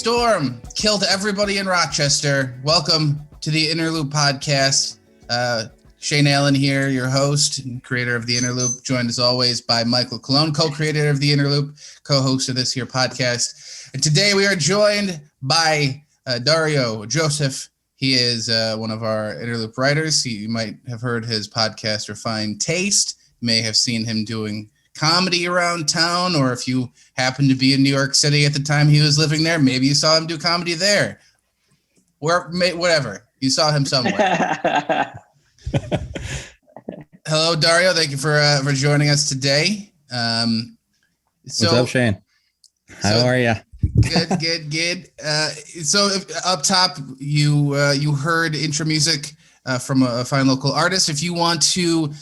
storm killed everybody in Rochester. Welcome to the Innerloop podcast. Shane Allen here, your host and creator of the Innerloop, joined as always by Michael Colon, co-creator of the Innerloop, co-host of this here podcast. And today we are joined by Dario Joseph. He is one of our Innerloop writers. You might have heard his podcast, Refined Taste. You may have seen him doing comedy around town, or if you happen to be in New York City at the time he was living there, maybe you saw him do comedy there. Whatever. You saw him somewhere. Hello, Dario. Thank you for joining us today. What's up, Shane? How are you? Good. So up top, you heard intro music from a fine local artist. If you want to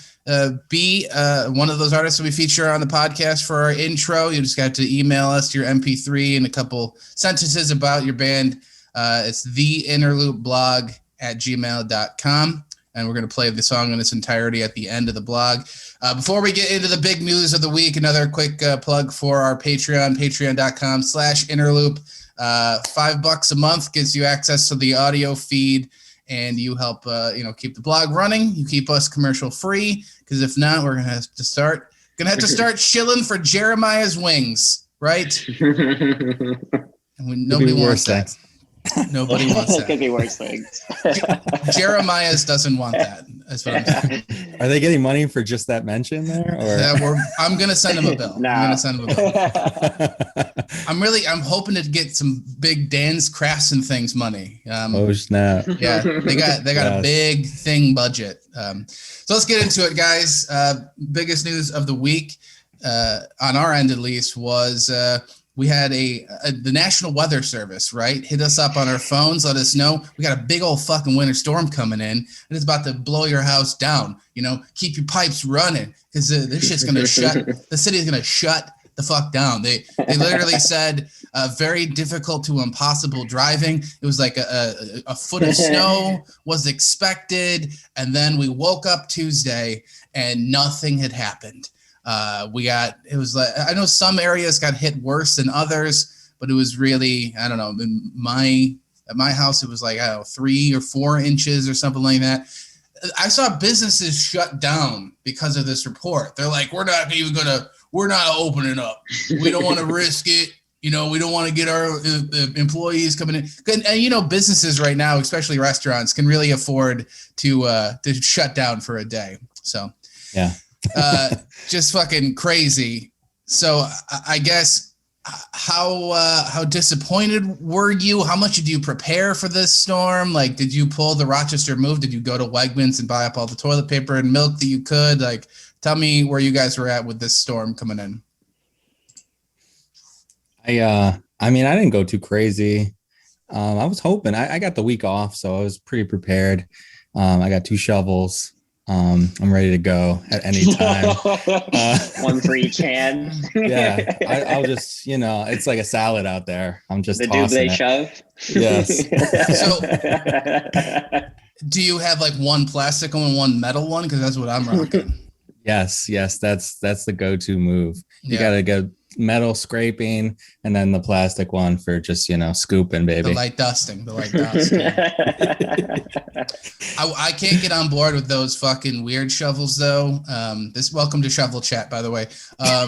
be one of those artists that we feature on the podcast for our intro, you just got to email us your MP3 and a couple sentences about your band. It's the Innerloop Blog at gmail.com. And we're going to play the song in its entirety at the end of the blog. Before we get into the big news of the week, another quick plug for our Patreon, patreon.com/Innerloop. $5 a month gives you access to the audio feed, and you help keep the blog running. You keep us commercial free, because if not, we're going to have to start shilling for Jeremiah's wings, right? And nobody wants that. Nobody wants that. It could be worse things. Jeremiah's doesn't want that. That's what I'm saying. Are they getting money for just that mention there? Or? Yeah, I'm gonna send him a bill. No. I'm gonna send him a bill. I'm hoping to get some big Dan's Crafts and Things money. Oh snap! Yeah, they got a big thing budget. So let's get into it, guys. Biggest news of the week, on our end at least, was we had the National Weather Service, right, hit us up on our phones, let us know we got a big old fucking winter storm coming in, and it's about to blow your house down. Keep your pipes running, because this shit's gonna the city's gonna shut the fuck down. They literally said very difficult to impossible driving. It was like a foot of snow was expected, and then we woke up Tuesday and nothing had happened. I know some areas got hit worse than others, but it was really, I don't know, at my house, it was like, 3 or 4 inches or something like that. I saw businesses shut down because of this report. They're like, we're not opening up. We don't want to risk it. We don't want to get our employees coming in. And businesses right now, especially restaurants, can really afford to shut down for a day. So, yeah. Just fucking crazy. So I guess how disappointed were you? How much did you prepare for this storm? Like, did you pull the Rochester move? Did you go to Wegmans and buy up all the toilet paper and milk that you could? Like, tell me where you guys were at with this storm coming in. I didn't go too crazy. I was hoping I got the week off, so I was pretty prepared. I got 2 shovels. I'm ready to go at any time. One for each hand. Yeah, I'll just, it's like a salad out there. I'm just the tossing double shove. Yes. So, do you have like one plastic one and one metal one? Because that's what I'm rocking. Yes, that's the go-to move. You Yeah. gotta go metal scraping, and then the plastic one for just scooping, baby. The light dusting. I can't get on board with those fucking weird shovels though. Welcome to Shovel Chat, by the way. I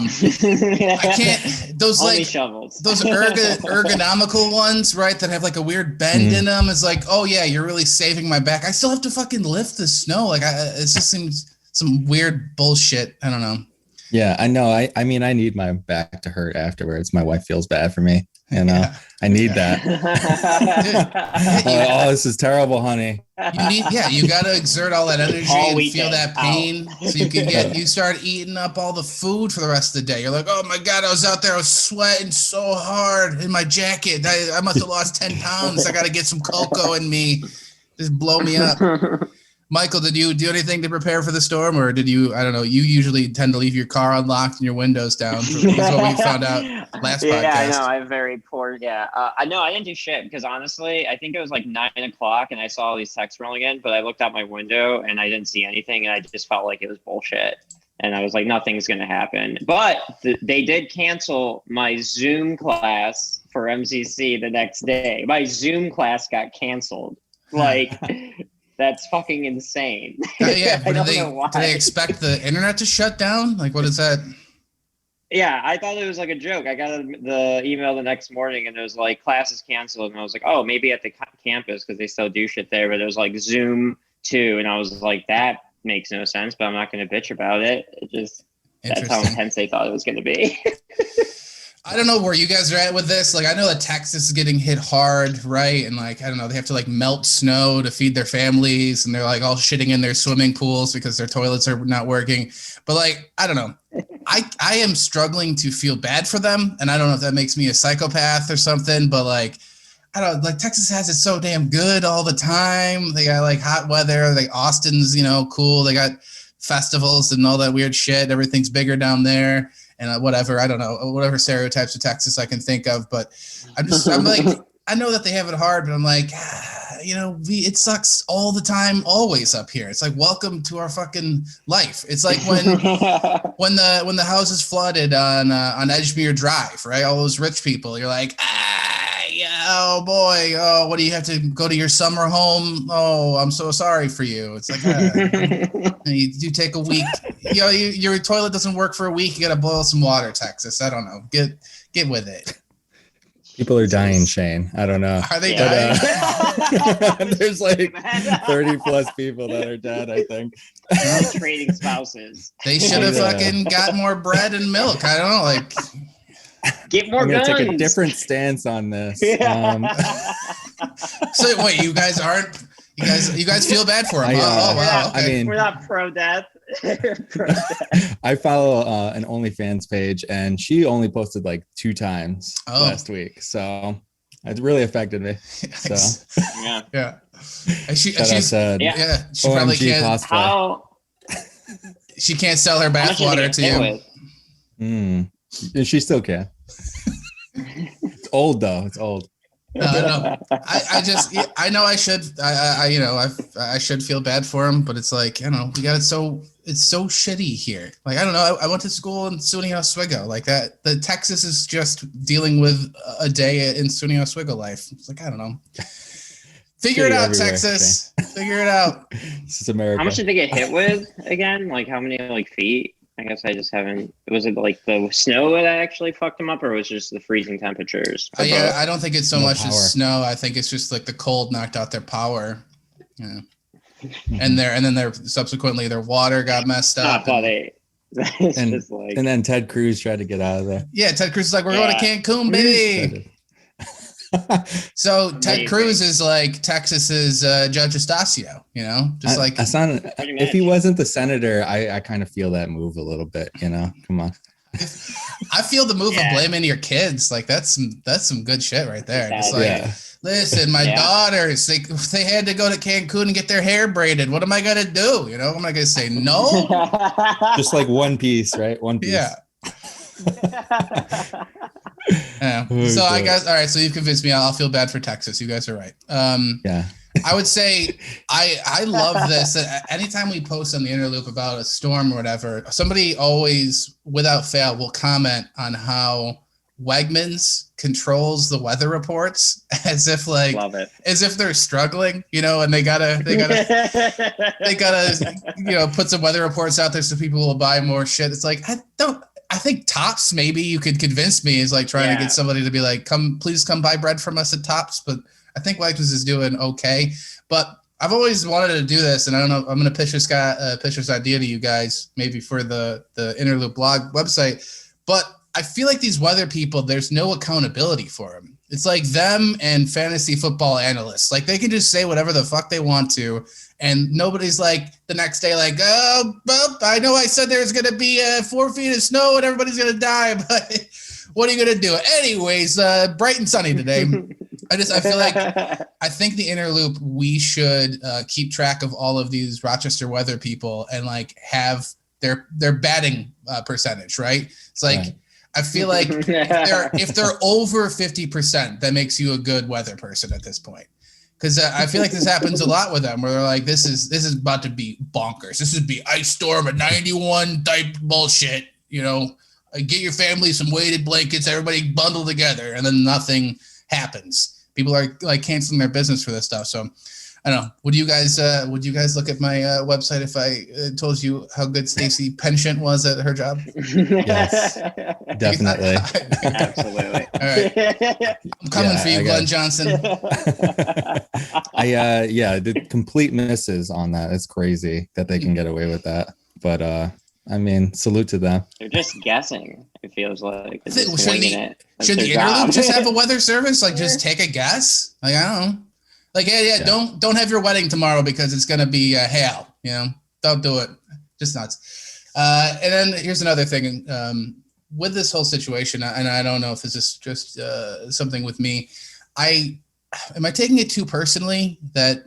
can't. Those Only like shovels. Those ergonomical ones, right? That have like a weird bend in them. It's like, oh yeah, you're really saving my back. I still have to fucking lift the snow. Like it just seems some weird bullshit. I don't know. Yeah, I know. I need my back to hurt afterwards. My wife feels bad for me. Yeah. I need that. Oh, this is terrible, honey. You got to exert all that energy All and weekend. feel that pain so you start eating up all the food for the rest of the day. You're like, oh my God, I was out there, I was sweating so hard in my jacket. I must have lost 10 pounds. I got to get some cocoa in me. Just blow me up. Michael, did you do anything to prepare for the storm, or did you? I don't know. You usually tend to leave your car unlocked and your windows down. Is what we found out last podcast. Yeah, I know. I'm very poor. Yeah, I know. I didn't do shit because honestly, I think it was like 9 o'clock, and I saw all these texts rolling in. But I looked out my window and I didn't see anything, and I just felt like it was bullshit. And I was like, nothing's going to happen. But they did cancel my Zoom class for MCC the next day. My Zoom class got canceled. Like, that's fucking insane. Yeah, but I don't know why. do they expect the internet to shut down? Like, what is that? Yeah, I thought it was like a joke. I got the email the next morning and it was like, class is canceled. And I was like, oh, maybe at the campus because they still do shit there. But it was like Zoom too. And I was like, that makes no sense, but I'm not going to bitch about it. It just, that's how intense they thought it was going to be. I don't know where you guys are at with this. Like, I know that Texas is getting hit hard, right? And like, I don't know, they have to like melt snow to feed their families, and they're like all shitting in their swimming pools because their toilets are not working. But like, I don't know. I am struggling to feel bad for them, and I don't know if that makes me a psychopath or something, but like, I don't like, Texas has it so damn good all the time. They got like hot weather, like Austin's, cool. They got festivals and all that weird shit. Everything's bigger down there. And whatever, I don't know, whatever stereotypes of Texas I can think of, but I'm like, I know that they have it hard, but I'm like, it sucks all the time, always up here. It's like, welcome to our fucking life. It's like when the house is flooded on Edgemere Drive, right? All those rich people, you're like, oh boy, oh, what do you have to go to your summer home? Oh, I'm so sorry for you. It's like, you take a week, your toilet doesn't work for a week. You got to boil some water, Texas. I don't know. Get with it. People are dying, Shane. I don't know. Are they dying? There's like 30 plus people that are dead, I think. Trading spouses. They should have fucking got more bread and milk. I don't know, like. Get more guns. I'm guns. Take a different stance on this. So wait, you guys aren't. You guys feel bad for him? Oh wow. Okay. I mean, we're not pro-death. I follow an OnlyFans page, and she only posted like 2 times last week, so it really affected me. So yeah. And she probably can't. She can't sell her bathwater to you. She still can. It's old though. It's old. No. I know I should. I should feel bad for him, but it's like, we got it so. It's so shitty here. Like, I don't know. I went to school in SUNY Oswego. Like that. The Texas is just dealing with a day in SUNY Oswego life. It's like, I don't know. Figure it out, Texas. Figure it out. This is America. How much did they get hit with again? Like, how many feet? I guess I just haven't. Was it like the snow that actually fucked them up, or was it just the freezing temperatures? I don't think it's so much as snow. I think it's just like the cold knocked out their power. Yeah. And then subsequently their water got messed up. And then Ted Cruz tried to get out of there. Yeah, Ted Cruz is like, we're going to Cancun, baby. So Ted Cruz is like Texas's Judge Estacio, just like if he wasn't the senator, I kind of feel that move a little bit, come on. I feel the move of blaming your kids. Like that's some good shit right there. It's like, listen, my daughters, they had to go to Cancun and get their hair braided. What am I going to do? I'm not going to say no. Just like one piece, right? One piece. Yeah. Yeah. So I guess, all right. So you've convinced me. I'll feel bad for Texas. You guys are right. Yeah. I would say I love this. Anytime we post on the Innerloop about a storm or whatever, somebody always, without fail, will comment on how Wegmans controls the weather reports as if they're struggling, and they gotta put some weather reports out there so people will buy more shit. It's like, I think Tops, maybe you could convince me, is like trying to get somebody to be like, please come buy bread from us at Tops. But I think Wegmans is doing okay. But I've always wanted to do this, and I don't know, I'm going to pitch this idea to you guys, maybe for the Innerloop Blog website. But I feel like these weather people, there's no accountability for them. It's like them and fantasy football analysts. Like, they can just say whatever the fuck they want to, and nobody's like the next day like, oh, well, I know I said there's going to be 4 feet of snow and everybody's going to die, but what are you going to do? Anyways, bright and sunny today. I feel like I think the Innerloop, we should keep track of all of these Rochester weather people and like have their batting percentage, right? It's like, right. I feel like if they're over 50%, that makes you a good weather person at this point. Because I feel like this happens a lot with them, where they're like, "This is about to be bonkers. This is be ice storm at 91 type bullshit." Get your family some weighted blankets, everybody bundle together, and then nothing happens. People are like canceling their business for this stuff. So I don't know. Would you guys look at my website if I told you how good Stacy Penchant was at her job? Yes, definitely. Absolutely. All right. I'm coming for you, Glenn Johnson. The complete misses on that. It's crazy that they can get away with that. But I mean, salute to them. They're just guessing, it feels like. Should the Innerloop just have a weather service? Like, just take a guess? Like, I don't know. Like, yeah. Don't have your wedding tomorrow because it's going to be hail. Don't do it. Just nuts. And then here's another thing. With this whole situation, and I don't know if this is just something with me, am I taking it too personally that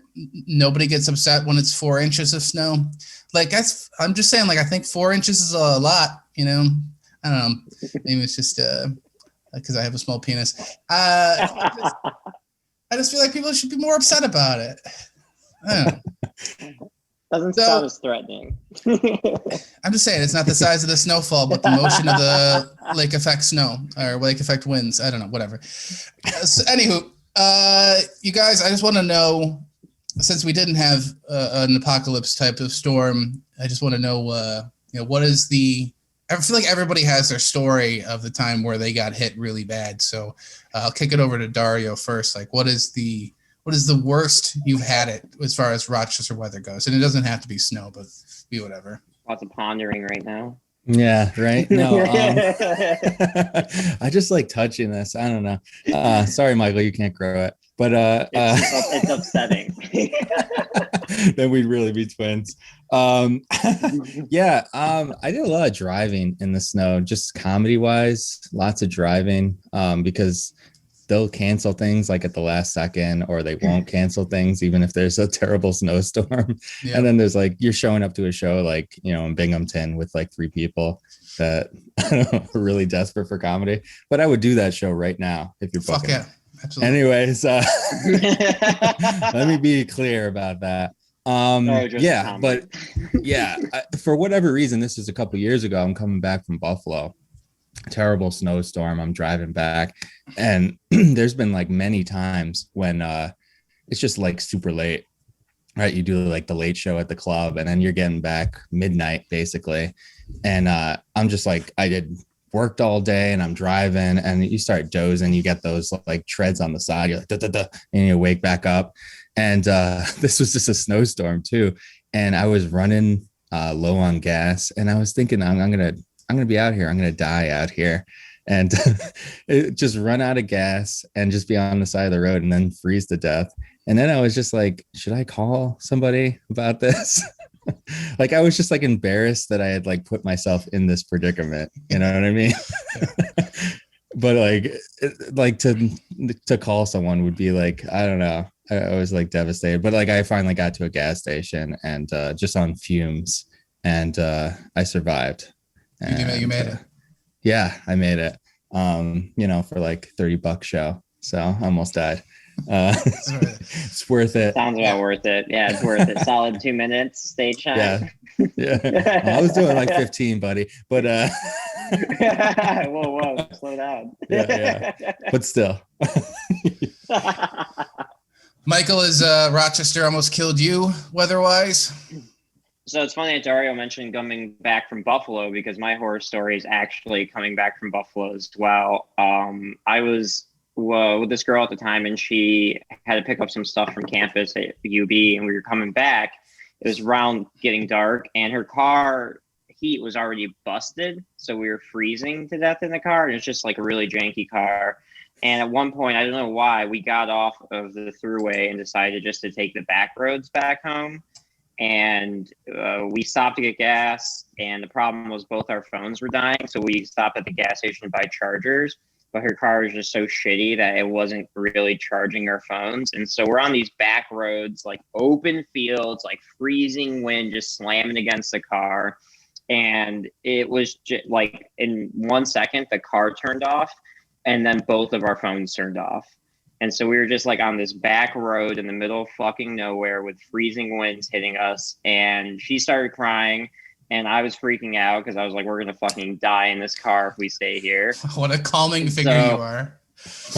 nobody gets upset when it's 4 inches of snow? Like, I'm just saying, like, I think 4 inches is a lot, I don't know. Maybe it's just because I have a small penis. I just feel like people should be more upset about it. I don't know. Doesn't sound as threatening. I'm just saying, it's not the size of the snowfall, but the motion of the lake effect snow or lake effect winds. I don't know, whatever. So, anywho, you guys, I just want to know, since we didn't have an apocalypse type of storm, I just want to know, what is I feel like everybody has their story of the time where they got hit really bad. So I'll kick it over to Dario first. Like, what is the worst you've had it as far as Rochester weather goes? And it doesn't have to be snow, but be whatever. Lots of pondering right now. Yeah, right. No, I just like touching this. I don't know. Sorry, Michael, you can't grow it. But it's upsetting. Then we'd really be twins. I did a lot of driving in the snow, just comedy wise, lots of driving, because they'll cancel things like at the last second, or they won't cancel things even if there's a terrible snowstorm. Yeah. And then there's like, you're showing up to a show like, in Binghamton with like 3 people that I don't know, are really desperate for comedy. But I would do that show right now if you're booking. Fuck yeah. Absolutely. Anyways, let me be clear about that. For whatever reason, this is a couple years ago. I'm coming back from Buffalo, terrible snowstorm. I'm driving back, and there's been like many times when it's just like super late, right? You do like the late show at the club, and then you're getting back midnight basically, and I'm just like, I did worked all day and I'm driving, and you start dozing. You get those like treads on the side. You're like, and you wake back up. And this was just a snowstorm too. And I was running low on gas, and I was thinking, I'm gonna be out here. I'm gonna die out here, and just run out of gas and just be on the side of the road and then freeze to death. And then I was just like, should I call somebody about this? Like, I was just like embarrassed that I had like put myself in this predicament. You know what I mean? But like to call someone would be like, I don't know. I was like devastated. But like, I finally got to a gas station and just on fumes, and I survived. And, you made it. Yeah, I made it. For like $30 show. So I almost died. It's worth it. Sounds about worth it. Yeah, it's worth it. Solid 2 minutes. Stay shine. Yeah. I was doing like 15, buddy. But whoa, slow down. Yeah. But still. Michael, is Rochester almost killed you weather-wise? So it's funny that Dario mentioned coming back from Buffalo, because my horror story is actually coming back from Buffalo as well. I was with this girl at the time, and she had to pick up some stuff from campus at UB, and we were coming back. It was around getting dark, and her car heat was already busted, so we were freezing to death in the car, and it's just like a really janky car. And at one point, I don't know why, we got off of the thruway and decided just to take the back roads back home. And we stopped to get gas, and the problem was both our phones were dying, so we stopped at the gas station to buy chargers. But her car was just so shitty that it wasn't really charging our phones. And so we're on these back roads, like open fields, like freezing wind, just slamming against the car. And it was just like in 1 second, the car turned off, and then both of our phones turned off. And so we were just like on this back road in the middle of fucking nowhere with freezing winds hitting us. And she started crying and I was freaking out because I was like, we're going to fucking die in this car if we stay here. What a calming figure you are.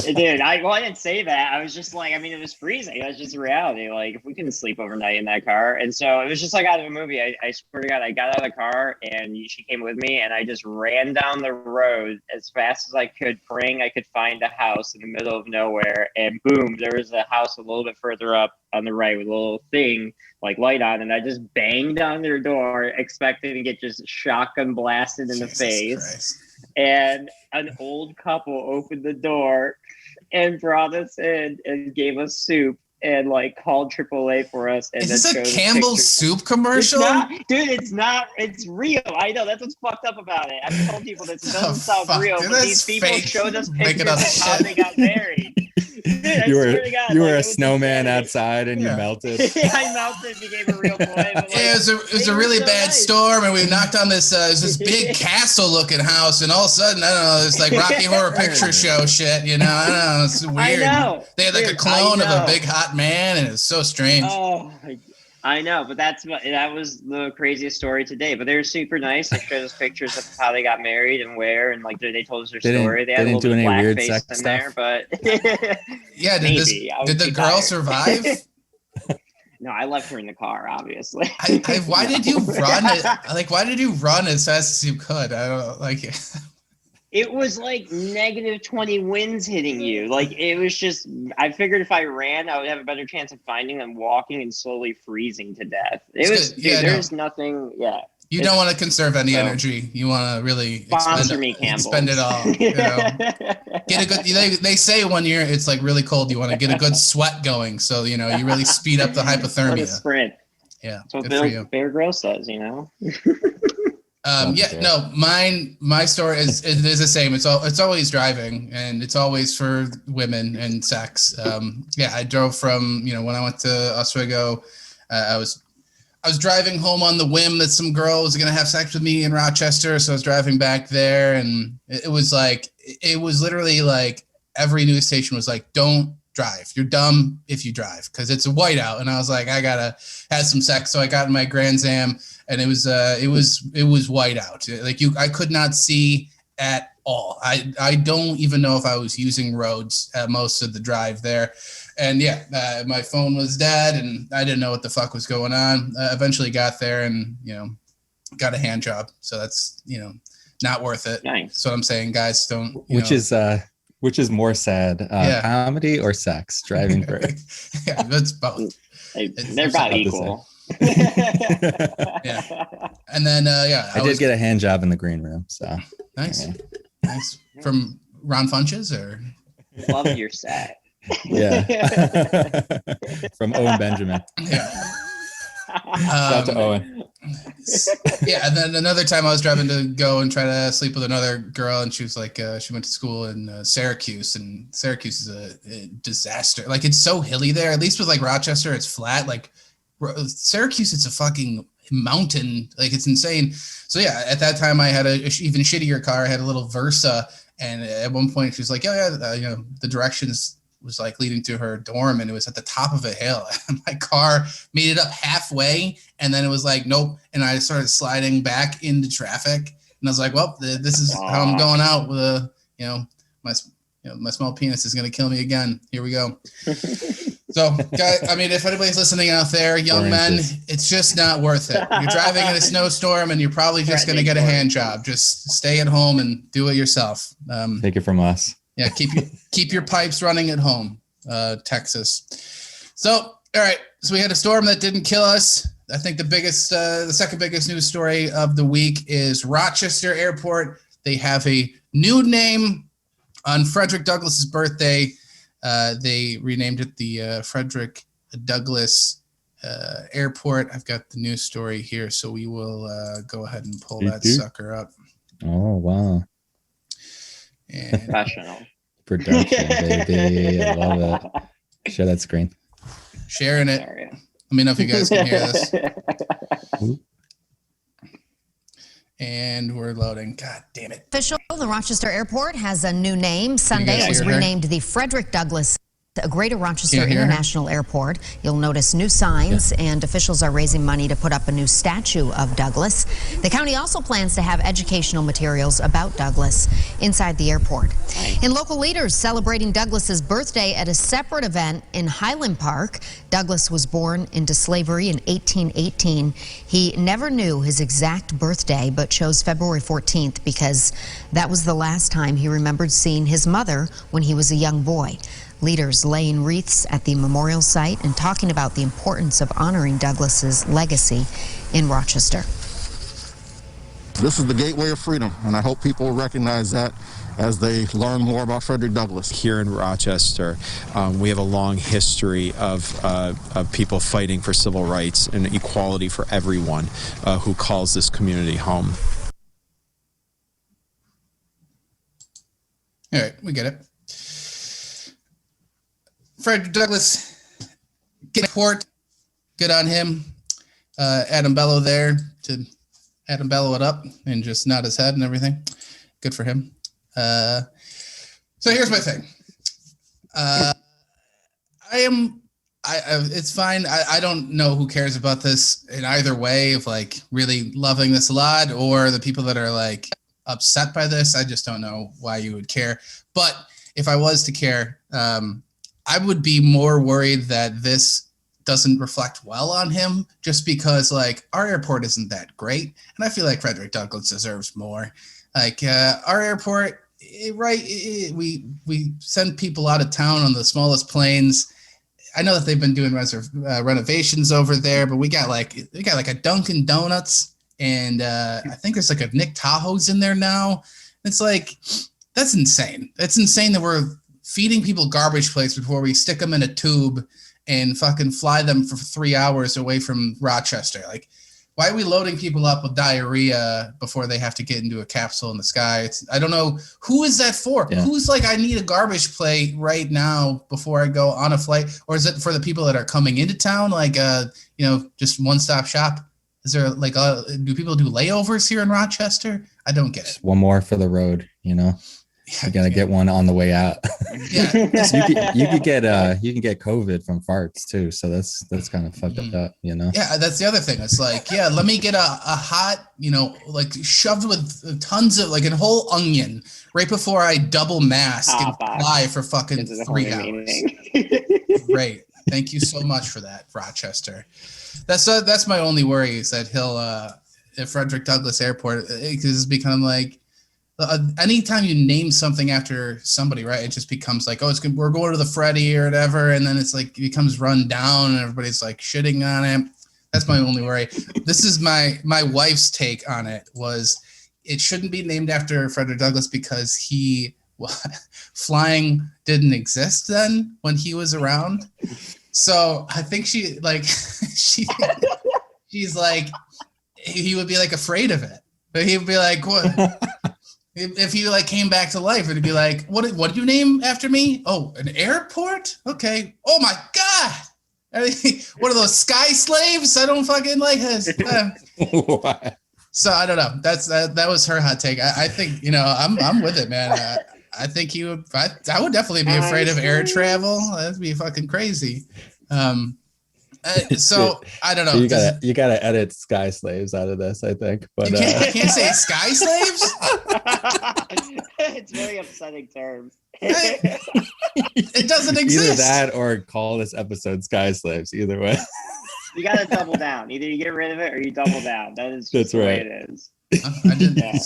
Dude, I didn't say that. I was just like, I mean, it was freezing. That's just reality. Like, if we couldn't sleep overnight in that car. And so it was just like out of a movie. I swear to God, I got out of the car and she came with me and I just ran down the road as fast as I could, praying I could find a house in the middle of nowhere. And boom, there was a house a little bit further up on the right with a little thing like light on. And I just banged on their door, expecting to get just shotgun blasted in the face. Christ. And an old couple opened the door and brought us in and gave us soup and like called AAA for us. And is this a Campbell's soup commercial? It's not. It's real. I know. That's what's fucked up about it. I've told people this. It doesn't sound real, but these people showed us pictures of how they got married. Dude, you were a snowman outside and you melted. Yeah, I melted and became a real boy. But like, yeah, it was a really bad storm, and we knocked on this big castle-looking house, and all of a sudden, I don't know, it's like Rocky Horror Picture Show shit, you know? I don't know, it's weird. I know. They had like a clone of a big hot man, and it's so strange. Oh, I know, but that was the craziest story today. But they were super nice. They showed us pictures of how they got married and where, and like they told us their story. They had a little bit of blackface in there, but yeah, did the girl survive? No, I left her in the car, obviously. Why did you run? Why did you run as fast as you could? I don't like it. It was like -20 winds hitting you. Like it was just, I figured if I ran, I would have a better chance of finding them walking and slowly freezing to death. There's nothing. Yeah. You don't want to conserve any energy. You want to really expend it all. You know? Get a good. They say when it's like really cold, you want to get a good sweat going. So you really speed up the hypothermia. What a sprint. Yeah. That's what Bear Grylls says. My story is the same. It's always driving, and it's always for women and sex. I drove from when I went to Oswego, I was driving home on the whim that some girl was gonna have sex with me in Rochester, so I was driving back there, and it was literally like every news station was like, "Don't drive. You're dumb if you drive," because it's a whiteout, and I was like, I gotta have some sex, so I got in my Grand Am. And it was whiteout. Like I could not see at all. I don't even know if I was using roads at most of the drive there. And my phone was dead, and I didn't know what the fuck was going on. Eventually got there, and got a hand job. So that's not worth it. Nice. That's what I'm saying, guys. Don't. Which is more sad, comedy or sex? Driving for yeah, that's both. They're about equal. Yeah, and then I did get a hand job in the green room. So nice, nice from Ron Funches or love your set. Yeah, from Owen Benjamin. Yeah, shout out to Owen. Yeah, and then another time I was driving to go and try to sleep with another girl, and she was like, she went to school in Syracuse, and Syracuse is a disaster. Like it's so hilly there. At least with like Rochester, it's flat. Like Syracuse, it's a fucking mountain. Like it's insane. So yeah, at that time I had a even shittier car. I had a little Versa, and at one point she was like, the directions was like leading to her dorm, and it was at the top of a hill. And my car made it up halfway, and then it was like, nope. And I started sliding back into traffic, and I was like, well, this is how I'm going out with my small penis is going to kill me again. Here we go. So, guys, I mean, if anybody's listening out there, young men, it's just not worth it. You're driving in a snowstorm, and you're probably just going to get a hand job. Just stay at home and do it yourself. Take it from us. Yeah, keep your pipes running at home, Texas. So, all right. So we had a storm that didn't kill us. I think the second biggest news story of the week is Rochester Airport. They have a new name on Frederick Douglass's birthday. They renamed it the Frederick Douglass Airport. I've got the news story here, so we will go ahead and pull that sucker up. Oh, wow. And professional production, baby. I love it. Share that screen. Sharing it. Let me know if you guys can hear this. And we're loading. God damn it. Official, the Rochester Airport has a new name. Sunday it was renamed the Frederick Douglass. A Greater Rochester International Airport. You'll notice new signs, and officials are raising money to put up a new statue of Douglass. The county also plans to have educational materials about Douglass inside the airport. And local leaders celebrating Douglass's birthday at a separate event in Highland Park. Douglass was born into slavery in 1818. He never knew his exact birthday, but chose February 14th because that was the last time he remembered seeing his mother when he was a young boy. Leaders laying wreaths at the memorial site and talking about the importance of honoring Douglass's legacy in Rochester. This is the gateway of freedom, and I hope people recognize that as they learn more about Frederick Douglass. Here in Rochester, we have a long history of people fighting for civil rights and equality for everyone who calls this community home. All right, we get it. Frederick Douglass, get port, good on him. Adam Bello there to Adam Bello it up and just nod his head and everything. Good for him. So here's my thing. It's fine. I don't know who cares about this in either way, of like really loving this a lot or the people that are like upset by this. I just don't know why you would care. But if I was to care, I would be more worried that this doesn't reflect well on him just because like our airport isn't that great. And I feel like Frederick Douglass deserves more. Like our airport, we send people out of town on the smallest planes. I know that they've been doing renovations over there, but we got like a Dunkin' Donuts and I think there's like a Nick Tahoe's in there now. It's like, that's insane. It's insane that we're feeding people garbage plates before we stick them in a tube and fucking fly them for 3 hours away from Rochester. Like, why are we loading people up with diarrhea before they have to get into a capsule in the sky? I don't know. Who is that for? Yeah. Who's like, I need a garbage plate right now before I go on a flight? Or is it for the people that are coming into town? Like, just one-stop shop? Is there like, do people do layovers here in Rochester? I don't get it. One more for the road, you gotta get one on the way out. Yeah, you can get COVID from farts too, so that's kind of fucked up, Yeah, that's the other thing. It's like, yeah, let me get a hot, like shoved with tons of like a whole onion right before I double mask and fly for fucking 3 hours. Great, thank you so much for that, Rochester. That's my only worry is that he'll at Frederick Douglass Airport, because it's become like. Anytime you name something after somebody, right, it just becomes like, we're going to the Freddy or whatever, and then it's like it becomes run down and everybody's like shitting on it. That's my only worry. This is my wife's take on it was it shouldn't be named after Frederick Douglass because flying didn't exist then when he was around. So I think she's like he would be like afraid of it, but he would be like, what? If he like came back to life, it'd be like, what did you name after me? Oh, an airport? Okay. Oh my God. What are those sky slaves? I don't fucking like this. So I don't know. That was her hot take. I think, I'm with it, man. I think I would definitely be afraid of air travel. That'd be fucking crazy. So I don't know. You gotta edit sky slaves out of this, I think. But you can't say sky slaves. It's very upsetting terms. It doesn't exist. Either that or call this episode Sky Slaves. Either way. You gotta double down. Either you get rid of it or you double down. That's the way it is. I didn't. Yeah.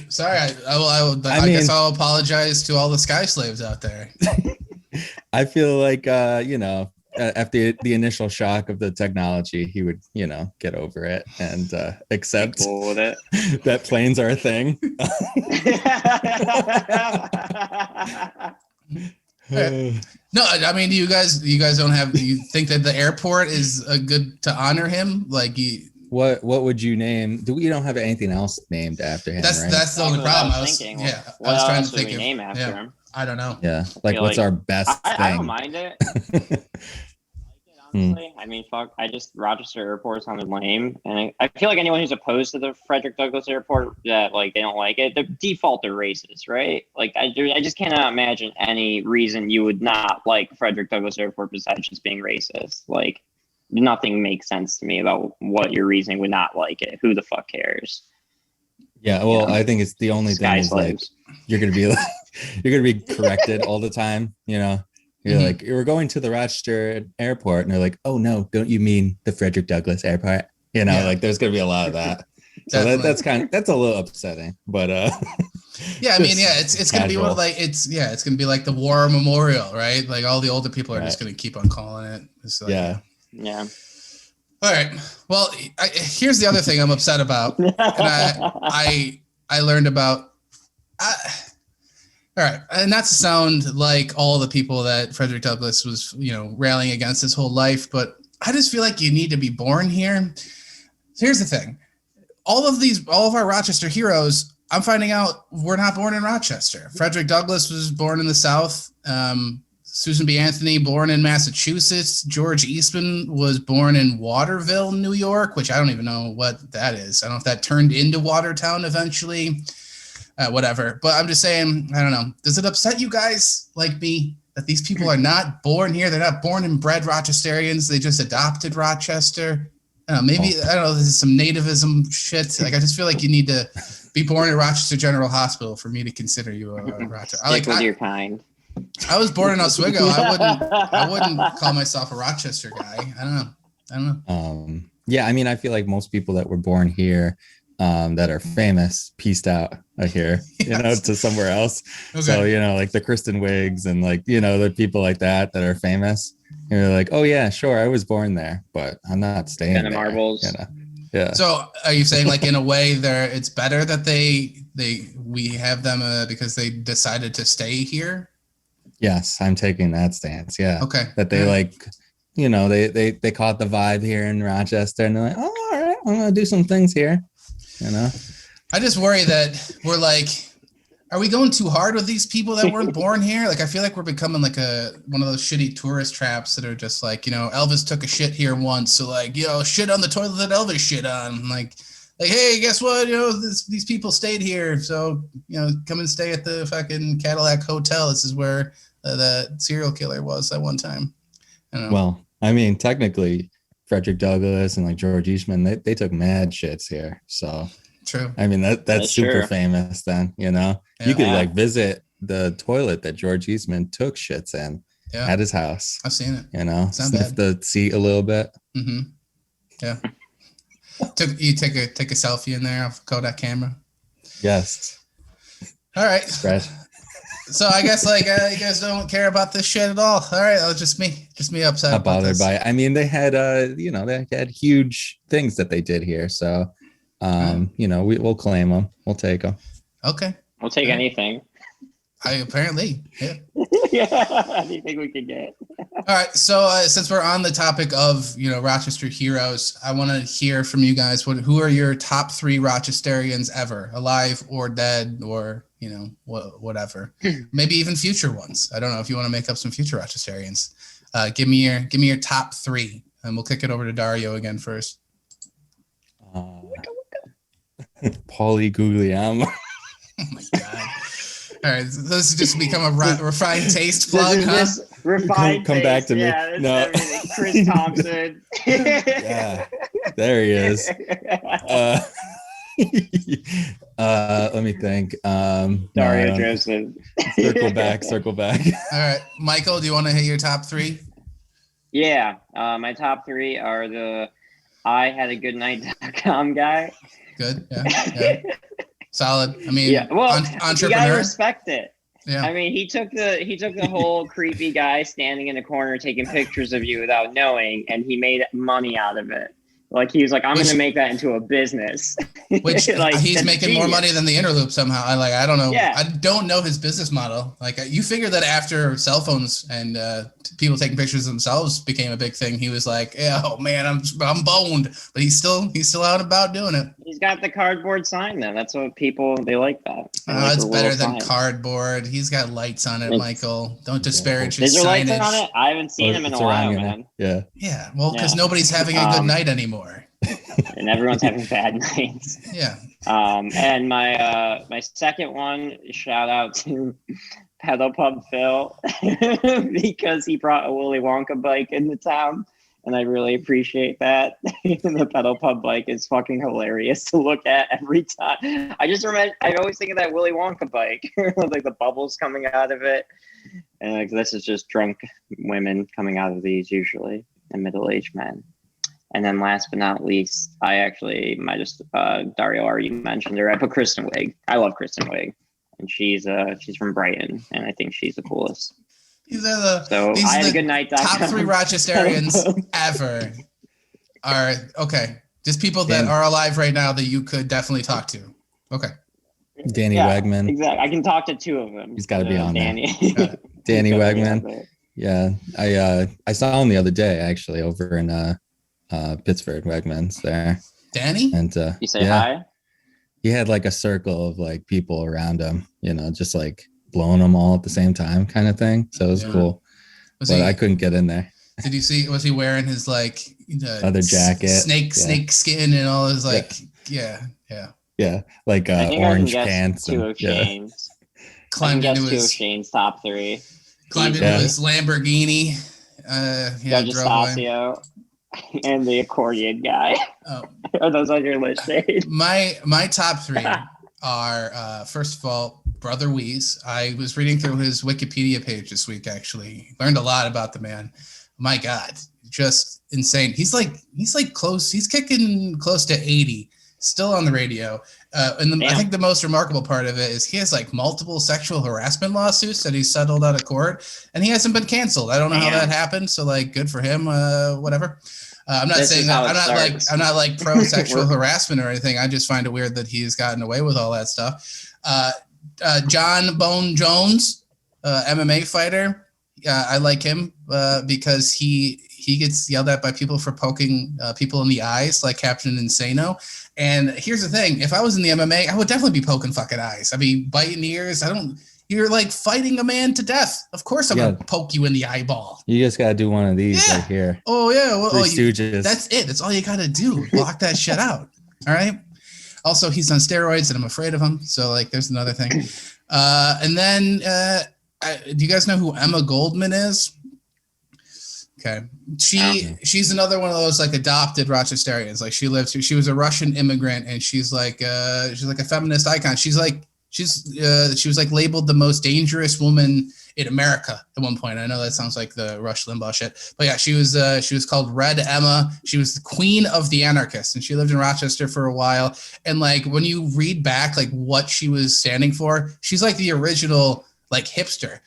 Sorry. I guess I'll apologize to all the sky slaves out there. I feel like after the initial shock of the technology, he would, get over it and accept that planes are a thing. No, I mean, you guys don't have. You think that the airport is a good to honor him? Like, what would you name? We don't have anything else named after him. That's the only problem. I was thinking. I was trying to think of name after him. I don't know. Yeah, like what's our best thing? I don't mind it. honestly. I mean, fuck. Rochester Airport sounded lame, and I feel like anyone who's opposed to the Frederick Douglass Airport, that like they don't like it, the default they're racist, right? Like I just cannot imagine any reason you would not like Frederick Douglass Airport besides just being racist. Like nothing makes sense to me about what your reasoning would not like it. Who the fuck cares? Yeah, well, I think it's the only thing is like you're gonna be corrected all the time, you know. You're like, we're going to the Rochester airport, and they're like, oh no, don't you mean the Frederick Douglass Airport? You know, like there's gonna be a lot of that. So that's a little upsetting, but yeah, I mean, it's gonna be it's gonna be like the War Memorial, right? Like all the older people are just gonna keep on calling it. It's like, yeah. All right. Well, here's the other thing I'm upset about, and I learned about. All right, and not to sound like all the people that Frederick Douglass was, rallying against his whole life, but I just feel like you need to be born here. So here's the thing: all of our Rochester heroes, I'm finding out were not born in Rochester. Frederick Douglass was born in the South. Susan B. Anthony, born in Massachusetts. George Eastman was born in Waterville, New York, which I don't even know what that is. I don't know if that turned into Watertown eventually. Whatever. But I'm just saying, I don't know. Does it upset you guys like me that these people are not born here? They're not born and bred Rochesterians. They just adopted Rochester. I don't know, maybe, I don't know, this is some nativism shit. Like, I just feel like you need to be born at Rochester General Hospital for me to consider you a Rochester. Stick with your kind. I was born in Oswego. I wouldn't call myself a Rochester guy. I don't know. Yeah, I mean, I feel like most people that were born here that are famous pieced out of here, to somewhere else. Okay. So, like the Kristen Wiggs and like, the people like that are famous. And you're like, oh yeah, sure, I was born there, but I'm not staying there. Marbles. Yeah. So are you saying like in a way it's better that we have them because they decided to stay here? Yes, I'm taking that stance. Yeah. Okay. That they they caught the vibe here in Rochester and they're like, oh, all right, I'm going to do some things here. I just worry that we're like, are we going too hard with these people that weren't born here? Like, I feel like we're becoming like one of those shitty tourist traps that are just like, Elvis took a shit here once. So like, shit on the toilet that Elvis shit on. Like, hey, guess what? These people stayed here. So, come and stay at the fucking Cadillac Hotel. This is where the serial killer was at one time. I don't know. Well, I mean, technically, Frederick Douglass and like George Eastman, they took mad shits here. So true. I mean, that's super famous then, Yeah. You could like visit the toilet that George Eastman took shits in at his house. I've seen it. Sniff the seat a little bit. Mm-hmm. Yeah. You take a selfie in there off a Kodak camera? Yes. All right. Fresh. So I guess you guys don't care about this shit at all. All right, that was just me upset. Not bothered this. by it. I mean, they had they had huge things that they did here. So we'll claim them. We'll take them. Okay. We'll take anything. Apparently, yeah. Yeah, anything we can get. All right, so since we're on the topic of Rochester heroes, I want to hear from you guys. Who are your top 3 Rochesterians ever, alive or dead, or whatever? Maybe even future ones. I don't know if you want to make up some future Rochesterians. Give me your top 3, and we'll kick it over to Dario again first. Paulie Guglielmo. Oh my god. All right, so this has just become a refined taste plug, huh? Refined come back to me. No. Chris Thompson. Yeah, there he is. Let me think. Dario Joseph. Circle back. All right, Michael, do you want to hit your top 3? Yeah, my top 3 are the IHadAGoodNight.com guy. Good. Yeah. Solid. I mean, entrepreneur. You gotta respect it. Yeah. I mean, he took the whole creepy guy standing in the corner taking pictures of you without knowing, and he made money out of it. Like he was like, I'm Which- going to make that into a business. Which Like, he's that's making more genius. money than the Innerloop somehow. I don't know. Yeah. I don't know his business model. Like you figure that after cell phones and people taking pictures of themselves became a big thing, he was like, yeah, oh man, I'm boned, but he's still out about doing it. He's got the cardboard sign then. That's what they like that. They like It's the better little than sign. cardboard. He's got lights on it, It's- Michael. Don't disparage his Is there lights signage. on it? I haven't seen him in a It's around while, here, man. Yeah. Yeah, well, because Yeah. nobody's having a good night anymore. And everyone's having bad nights. Yeah. And my second one, shout out to Pedal Pub Phil because he brought a Willy Wonka bike into town, and I really appreciate that. The Pedal Pub bike is fucking hilarious to look at every time. I always think of that Willy Wonka bike, like the bubbles coming out of it, and like this is just drunk women coming out of these usually, and middle-aged men. And then last but not least, Dario already mentioned her. I put Kristen Wiig. I love Kristen Wiig, and she's from Brighton, and I think she's the coolest. These are I had a good night. top 3 Rochesterians ever are okay. Just people that are alive right now that you could definitely talk to. Okay. Danny Wegman. Exactly. I can talk to 2 of them. He's got to be on Danny. there. Danny He's gotta be Wegman. on there. Yeah, I saw him the other day actually over in Pittsburgh. Wegmans there. Danny? And You say hi? He had like a circle of like people around him, just like blowing them all at the same time kind of thing. So it was cool. I couldn't get in there. Did you see? Was he wearing his like leather jacket, snake skin, and all his like? Yeah, like orange pants. 2 of Shane's. Climbed into 2 of Shane's top 3. Climbed into his Lamborghini. Judge Estacio and the accordion guy. Oh. Are those on your list, Shane? My top 3 are first of all, Brother Weeze. I was reading through his Wikipedia page this week. Actually, learned a lot about the man. My God, just insane. He's close. He's kicking close to 80. Still on the radio. I think the most remarkable part of it is he has like multiple sexual harassment lawsuits that he's settled out of court, and he hasn't been canceled. I don't know how that happened. So like, good for him. Whatever. I'm not saying that I'm not like pro sexual harassment or anything. I just find it weird that he's gotten away with all that stuff. John Bone Jones, MMA fighter. I like him because he gets yelled at by people for poking people in the eyes, like Captain Insano. And here's the thing: if I was in the MMA, I would definitely be poking fucking eyes. I mean, biting ears. You're like fighting a man to death. Of course, I'm gonna poke you in the eyeball. You just gotta do one of these right here. Oh yeah, well, Three Stooges. That's it. That's all you gotta do. Block that shit out. All right. Also, he's on steroids, and I'm afraid of him. So like, there's another thing. And then, do you guys know who Emma Goldman is? Okay, she's another one of those like adopted Rochesterians. Like she was a Russian immigrant, and she's like a feminist icon. She was like labeled the most dangerous woman in America at one point. I know that sounds like the Rush Limbaugh shit, but yeah, she was called Red Emma. She was the queen of the anarchists, and she lived in Rochester for a while. And like when you read back like what she was standing for, she's like the original like hipster.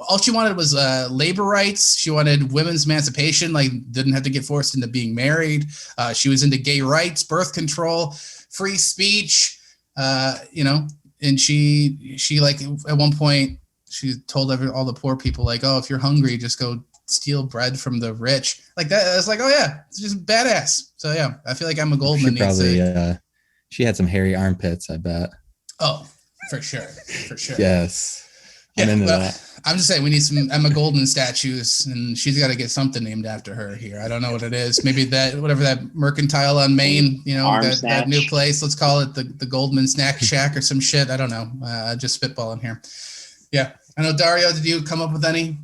All she wanted was labor rights. She wanted women's emancipation, like didn't have to get forced into being married. She was into gay rights, birth control, free speech, and she like at one point she told all the poor people like, oh, if you're hungry, just go steal bread from the rich. Like that. It's like, oh yeah, it's just badass. So yeah, I feel like Emma Goldman she had some hairy armpits, I bet. Oh, for sure. Yes. Yeah, I'm just saying we need some Emma Goldman statues, and she's got to get something named after her here. I don't know what it is. Maybe that Mercantile on Main, that new place. Let's call it the Goldman Snack Shack or some shit. I don't know. Just spitballing here. Yeah, I know. Dario, did you come up with any?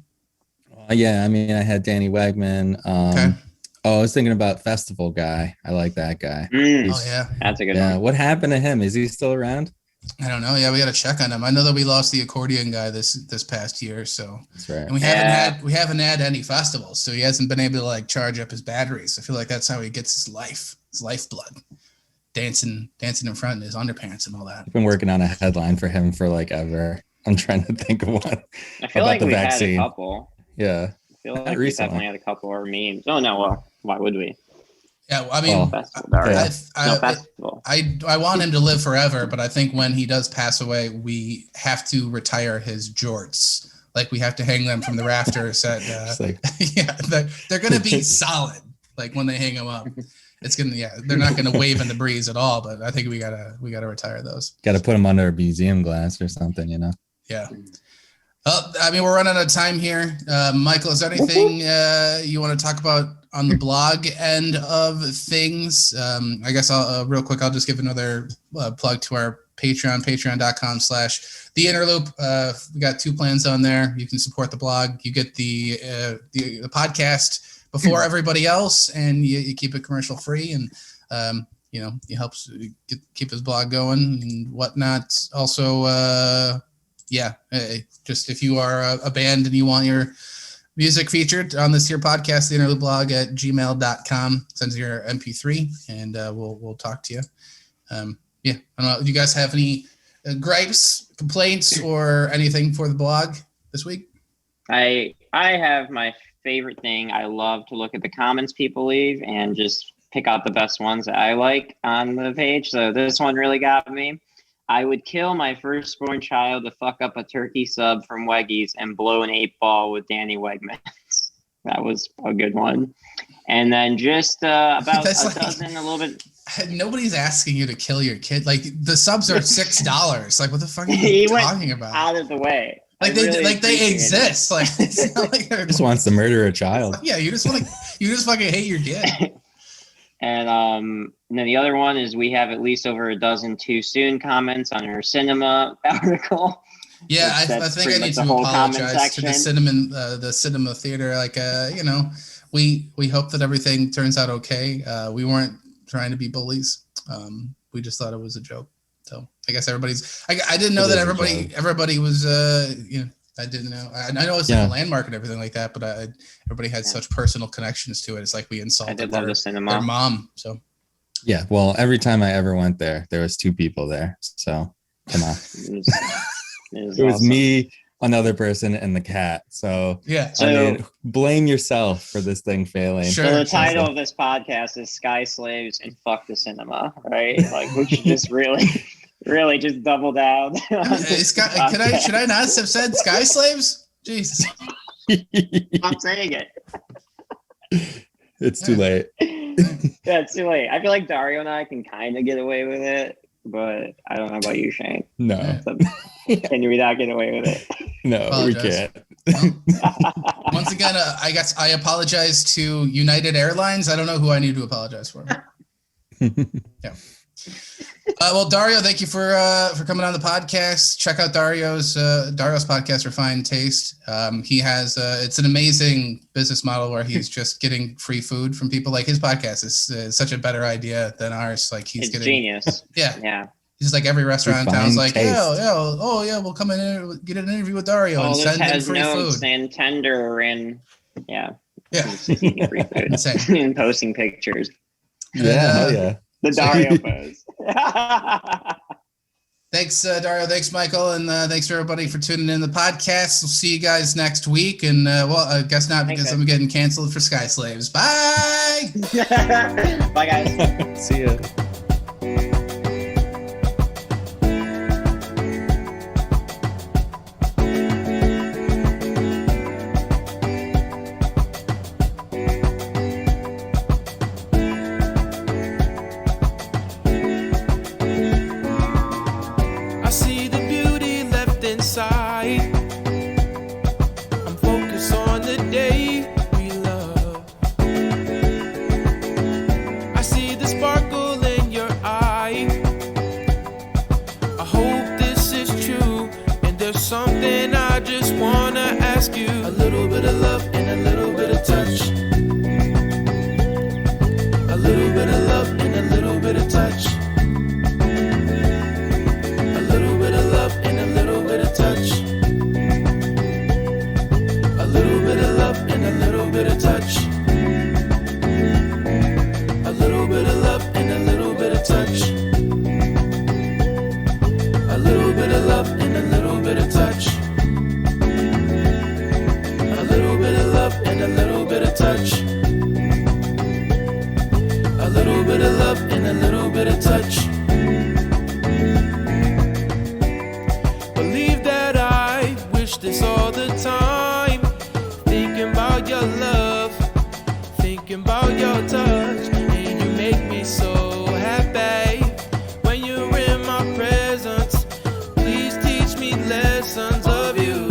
Yeah, I mean, I had Danny Wegman. Okay. Oh, I was thinking about Festival Guy. I like that guy. Oh yeah, that's a good one. What happened to him? Is he still around? I don't know. Yeah, we got to check on him. I know that we lost the accordion guy this past year, so that's right. And we haven't had any festivals, so he hasn't been able to like charge up his batteries. I feel like that's how he gets his lifeblood, dancing in front of his underpants and all that. I've been working on a headline for him for like ever. I'm trying to think of one. I feel like we had a couple. Yeah. I feel like we definitely had a couple or memes. Oh no, well, why would we? Yeah, I mean, festival. I want him to live forever, but I think when he does pass away, we have to retire his jorts. Like we have to hang them from the rafters. Yeah, they're gonna be solid. Like when they hang them up, they're not gonna wave in the breeze at all. But I think we gotta retire those. Got to put them under a museum glass or something, you know. Yeah. Well, I mean, we're running out of time here. Michael, is there anything you want to talk about on the blog end of things? I guess real quick, I'll just give another plug to our Patreon, patreon.com/the Innerloop. We got 2 plans on there. You can support the blog. You get the podcast before everybody else, and you keep it commercial free, and it helps keep his blog going and whatnot. Also, just if you are a band and you want your music featured on this here podcast, the Innerloop Blog at gmail.com. Send your MP3 and we'll talk to you. I don't know. Do you guys have any gripes, complaints, or anything for the blog this week? I have my favorite thing. I love to look at the comments people leave and just pick out the best ones that I like on the page. So this one really got me. I would kill my firstborn child to fuck up a turkey sub from Weggies and blow an 8-ball with Danny Wegmans. That was a good one. And then just about dozen, a little bit. Nobody's asking you to kill your kid. Like the subs are $6. Like what the fuck are you talking about? Out of the way. Like they exist. Like it's not like just wants to murder a child. Yeah, you just fucking hate your kid. And then the other one is we have at least over a dozen too soon comments on our cinema article. Yeah, I think I need to apologize to the cinema theater. Like, we hope that everything turns out okay. We weren't trying to be bullies. We just thought it was a joke. So I guess I didn't know that everybody was, I didn't know. I know it's like a landmark and everything like that, but everybody had such personal connections to it. It's like we insulted their mom. So yeah, well, every time I ever went there was 2 people there. So come on, it was awesome. Me, another person, and the cat. So yeah, I mean, blame yourself for this thing failing. Sure. So the title of this podcast is "Sky Slaves and Fuck the Cinema," right? Like we should just really just double down. Should I not have said Sky Slaves? Jesus. I'm saying it. It's too late. Yeah, it's too late. I feel like Dario and I can kind of get away with it, but I don't know about you, Shane. No. So, can we not get away with it? No, we can't. Once again, I guess I apologize to United Airlines. I don't know who I need to apologize for. Yeah. Well, Dario, thank you for coming on the podcast. Check out Dario's podcast, Refined Taste. He has it's an amazing business model where he's just getting free food from people. Like his podcast is such a better idea than ours. Like it's genius. Yeah. He's like every restaurant in town is like, we'll come in and get an interview with Dario and send him free food. And tender and yeah. Eating free food. Insane. And posting pictures. Yeah. The Dario pose. Thanks, Dario. Thanks, Michael. And thanks, everybody, for tuning in the podcast. We'll see you guys next week. And, I guess not because I'm getting canceled for Sky Slaves. Bye! Bye, guys. See ya. Sparkle in talking about your touch, and you make me so happy when you're in my presence. Please teach me lessons of you.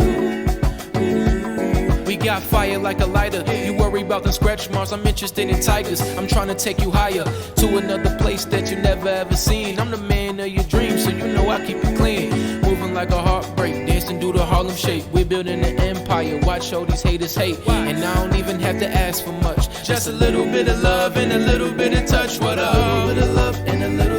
We got fire like a lighter. You worry about the scratch marks, I'm interested in tigers. I'm trying to take you higher to another place that you never ever seen. I'm the man of your dreams, so you know I keep it clean. Moving like a heartbreak, dancing through the Harlem Shake. We're building an empire, watch all these haters hate. And I don't even have to ask for much, just a little bit of love and a little bit of touch. What up? A little bit of love and a little